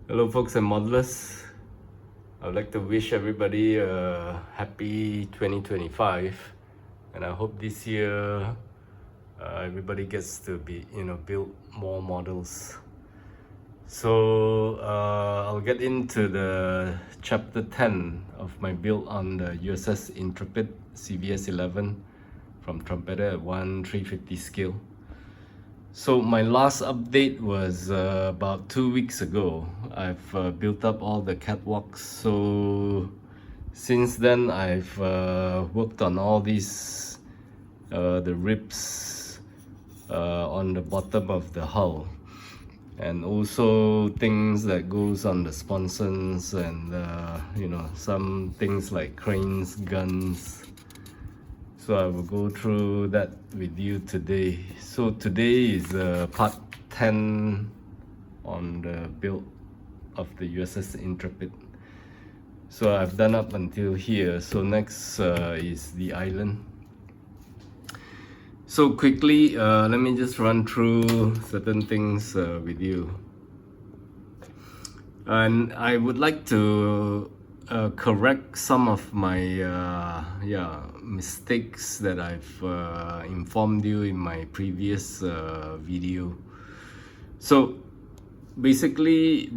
Hello folks and modelers. I would like to wish everybody a happy 2025, and I hope this year everybody gets to build more models. So I'll get into the chapter 10 of my build on the USS Intrepid CVS-11 from Trumpeter at 1/350 scale. So my last update was about 2 weeks ago. I've built up all the catwalks. So since then I've worked on all these the ribs on the bottom of the hull, and also things that goes on the sponsons, and some things like cranes, guns. So I will go through that with you today. So today is part 10 on the build of the USS Intrepid. So I've done up until here. So next is the island. So quickly, let me just run through certain things with you. And I would like to correct some of my mistakes that I've informed you in my previous video. So basically,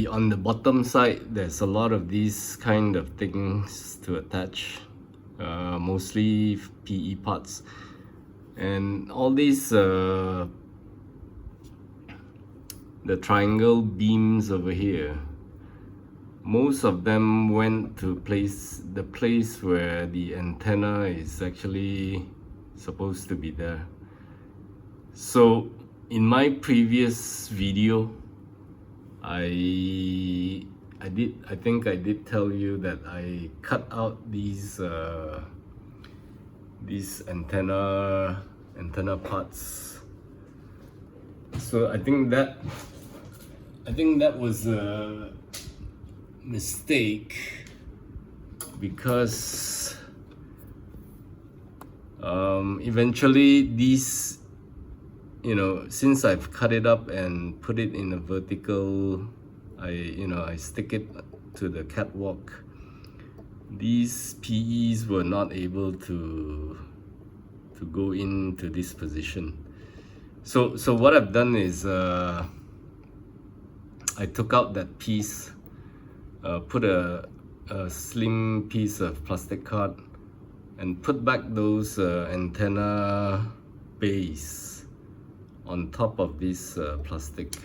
on the bottom side, there's a lot of these kind of things to attach, mostly PE parts, and all these the triangle beams over here. Most of them went to the place where the antenna is actually supposed to be there. So in my previous video, I think I did tell you that I cut out these antenna parts. So I think that was a mistake, because eventually these, since I've cut it up and put it in a vertical, I stick it to the catwalk, these PEs were not able to go into this position. So what I've done is I took out that piece, put a slim piece of plastic card, and put back those antenna base on top of this plastic.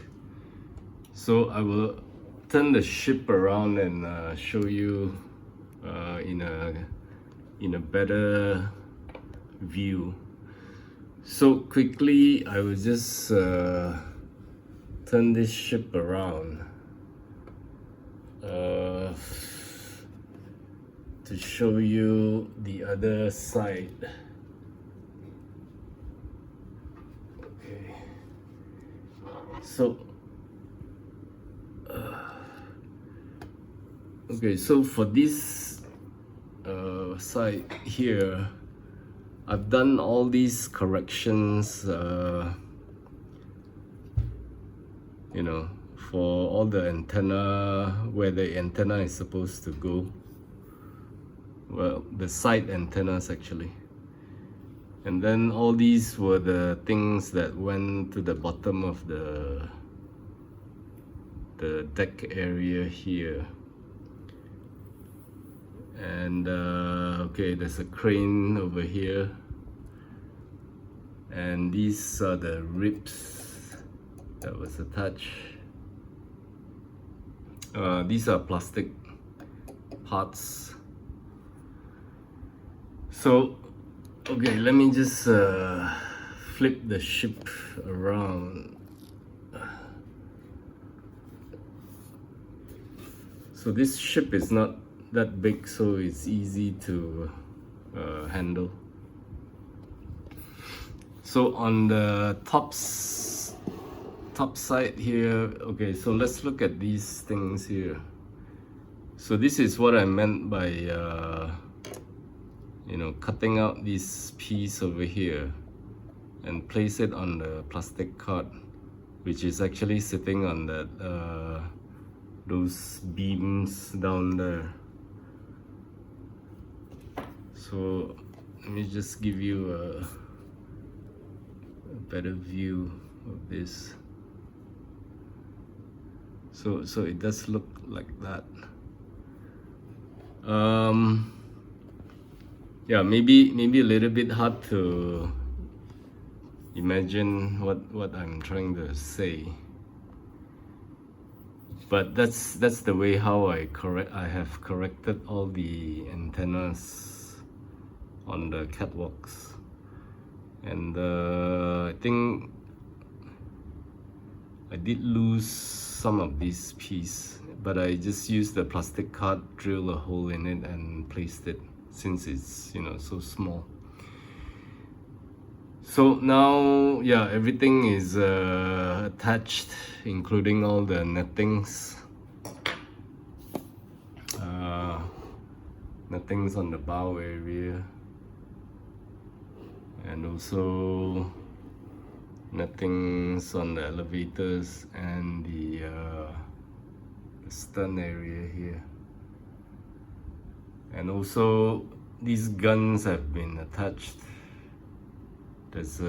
So I will turn the ship around and show you in a better view. So quickly, I will just turn this ship around to show you the other side. Okay, so for this side here, I've done all these corrections, for all the antenna, where the antenna is supposed to go. Well, the side antennas actually. And then all these were the things that went to the bottom of the deck area here. And okay, there's a crane over here, and these are the ribs that was attached. These are plastic parts. So okay, let me just flip the ship around. So this ship is not that big, so it's easy to handle. So on the top side here, okay, so let's look at these things here. So this is what I meant by cutting out this piece over here and place it on the plastic card, which is actually sitting on that those beams down there. So let me just give you a better view of this. So it does look like that. Yeah, maybe a little bit hard to imagine what I'm trying to say, but that's the way how I have corrected all the antennas on the catwalks. And I think I did lose some of this piece, but I just used the plastic card, drill a hole in it and placed it, since it's, you know, so small. So now, yeah, everything is attached, including all the nettings. Nettings on the bow area, and also nettings on the elevators and the stern area here. And also these guns have been attached. There's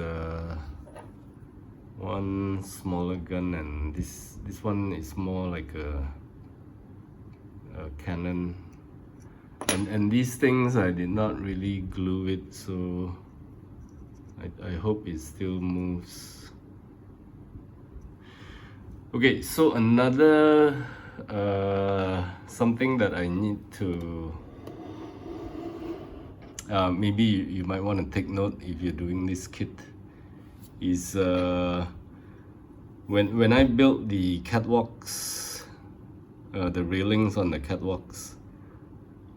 one smaller gun, and this one is more like a cannon. And these things I did not really glue it, so I hope it still moves. Okay, so another something that I need to maybe you might want to take note if you're doing this kit is when I built the catwalks, the railings on the catwalks,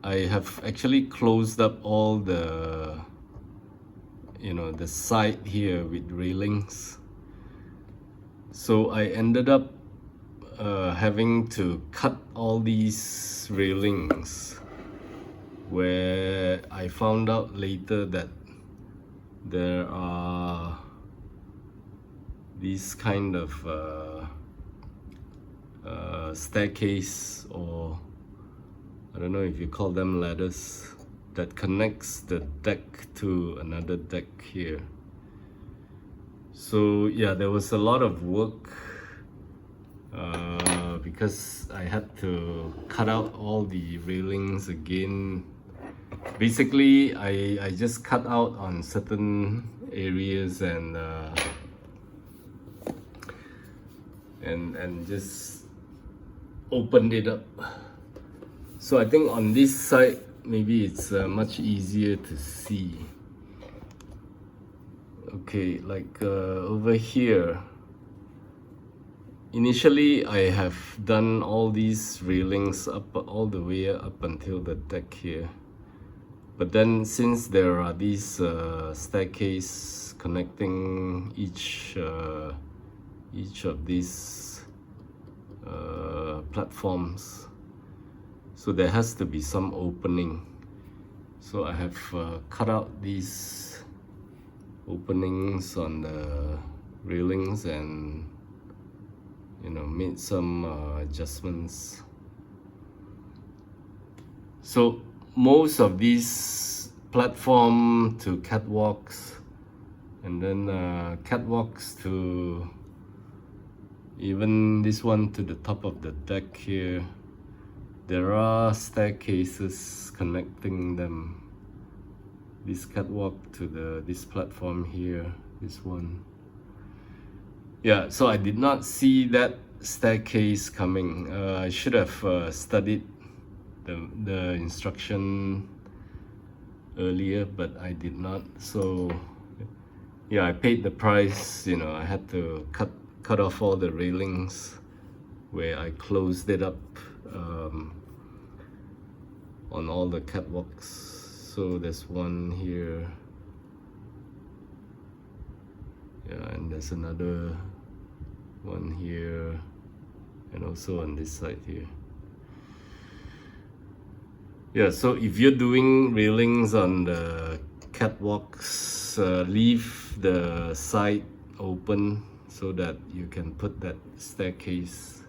I have actually closed up all the, you know, the side here with railings. So I ended up having to cut all these railings, where I found out later that there are these kind of staircase, or I don't know if you call them ladders, that connects the deck to another deck here. So yeah, there was a lot of work because I had to cut out all the railings again. Basically, I just cut out on certain areas and just opened it up. So I think on this side, maybe it's much easier to see. Okay, like over here, initially I have done all these railings up all the way up until the deck here. But then since there are these staircase connecting each of these platforms, so there has to be some opening. So I have cut out these openings on the railings and, you know, made some adjustments. So most of these platform to catwalks, and then catwalks to even this one to the top of the deck here, there are staircases connecting them. This catwalk to this platform here, this one. Yeah, so I did not see that staircase coming. I should have studied the instruction earlier, but I did not. So yeah, I paid the price. You know, I had to cut off all the railings where I closed it up on all the catwalks. So there's one here, yeah, and there's another one here, and also on this side here. Yeah, so if you're doing railings on the catwalks, leave the side open so that you can put that staircase.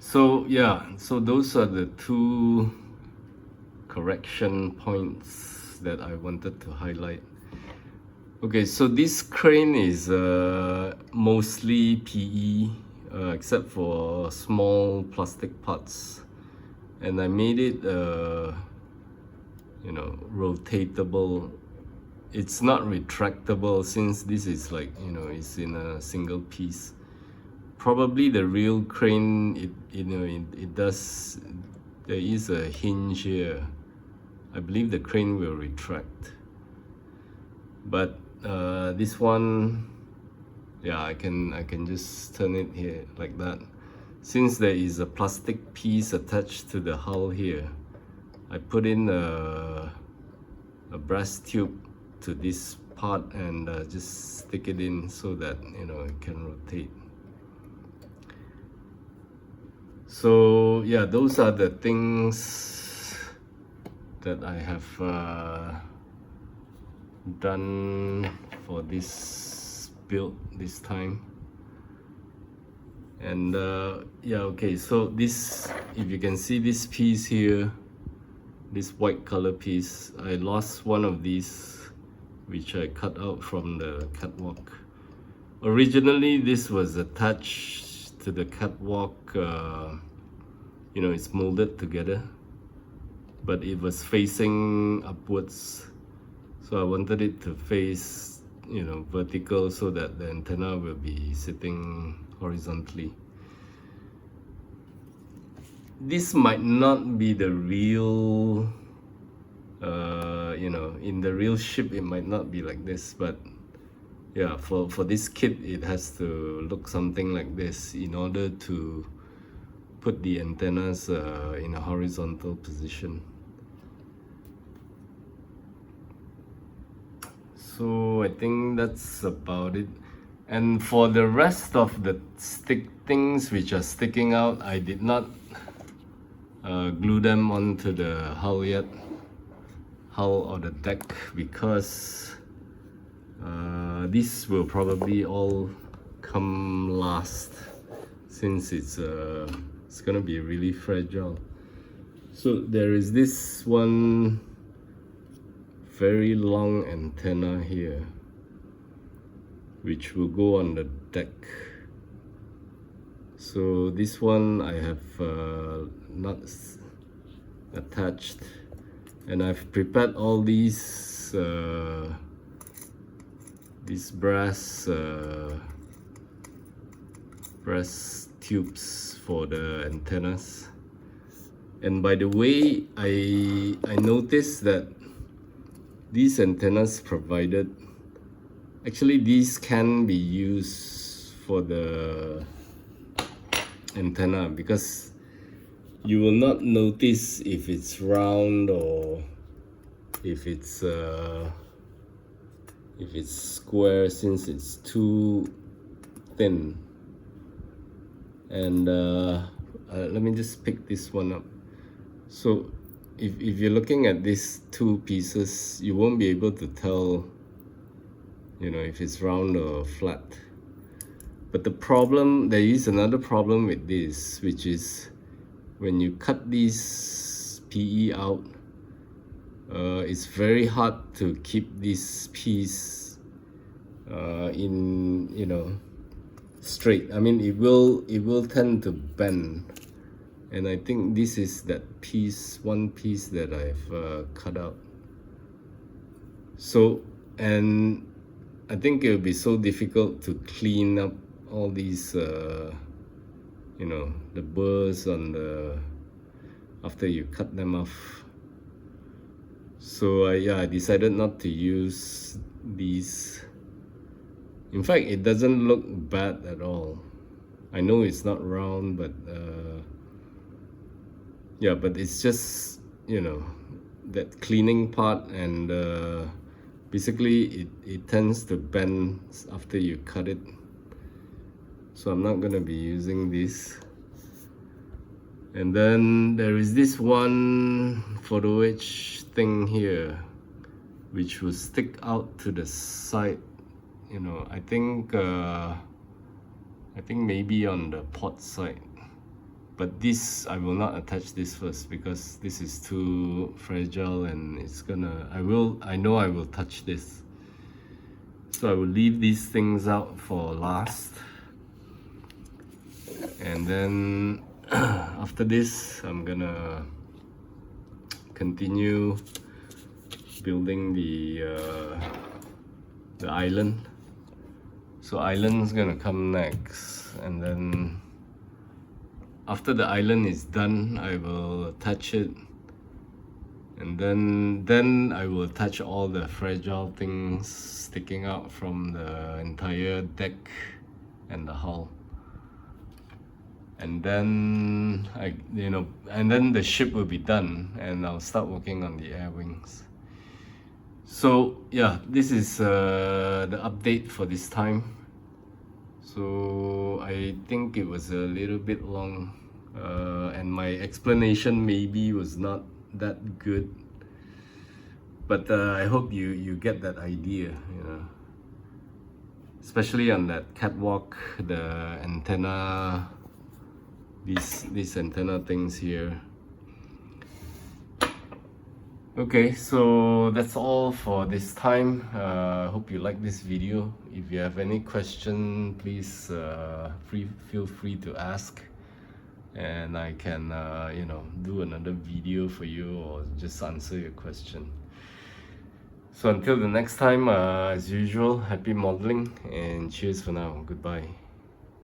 So yeah, so those are the two correction points that I wanted to highlight. Okay, so this crane is mostly PE, except for small plastic parts, and I made it rotatable. It's not retractable since this is like, it's in a single piece. Probably the real crane, it does, there is a hinge here. I believe the crane will retract, but this one, yeah, I can just turn it here like that. Since there is a plastic piece attached to the hull here, I put in a brass tube to this part and just stick it in so that it can rotate. So yeah, those are the things that I have done for this build this time. And yeah, okay, so this, if you can see this piece here, this white color piece, I lost one of these which I cut out from the catwalk. Originally this was attached to the catwalk, it's molded together, but it was facing upwards, so I wanted it to face vertical so that the antenna will be sitting horizontally. This might not be the real in the real ship it might not be like this, but yeah, for this kit it has to look something like this in order to put the antennas in a horizontal position. So I think that's about it. And for the rest of the things which are sticking out, I did not glue them onto the hull yet, hull or the deck, because this will probably all come last, since it's gonna be really fragile. So there is this one very long antenna here which will go on the deck. So this one I have not attached, and I've prepared all these brass tubes for the antennas. And by the way, I noticed that these antennas provided, actually these can be used for the antenna, because you will not notice if it's round or if it's square, since it's too thin. And let me just pick this one up. So if you're looking at these two pieces, you won't be able to tell if it's round or flat. But the problem, there is another problem with this, which is when you cut these PE out, it's very hard to keep this piece in straight. I mean, it will tend to bend, and I think this is that piece, one piece that I've cut out. So, and I think it will be so difficult to clean up all these the burrs on the, after you cut them off. So I decided not to use these. In fact, it doesn't look bad at all. I know it's not round, but yeah, but it's just that cleaning part, and basically it tends to bend after you cut it. So I'm not gonna be using this. And then there is this one photo etch thing here, which will stick out to the side. I think maybe on the port side. But this, I will not attach this first because this is too fragile and it's gonna, I know I will touch this. So I will leave these things out for last. And then after this, I'm gonna continue building the island. So island's gonna come next, and then after the island is done, I will touch it, and then I will touch all the fragile things sticking out from the entire deck and the hull. And then and then the ship will be done, and I'll start working on the air wings. So yeah, this is the update for this time. So I think it was a little bit long, and my explanation maybe was not that good, but I hope you get that idea, especially on that catwalk, the antenna, these antenna things here. Okay, so that's all for this time. Hope you like this video. If you have any question, please feel free to ask, and I can do another video for you or just answer your question. So until the next time, as usual, happy modeling and cheers for now. Goodbye.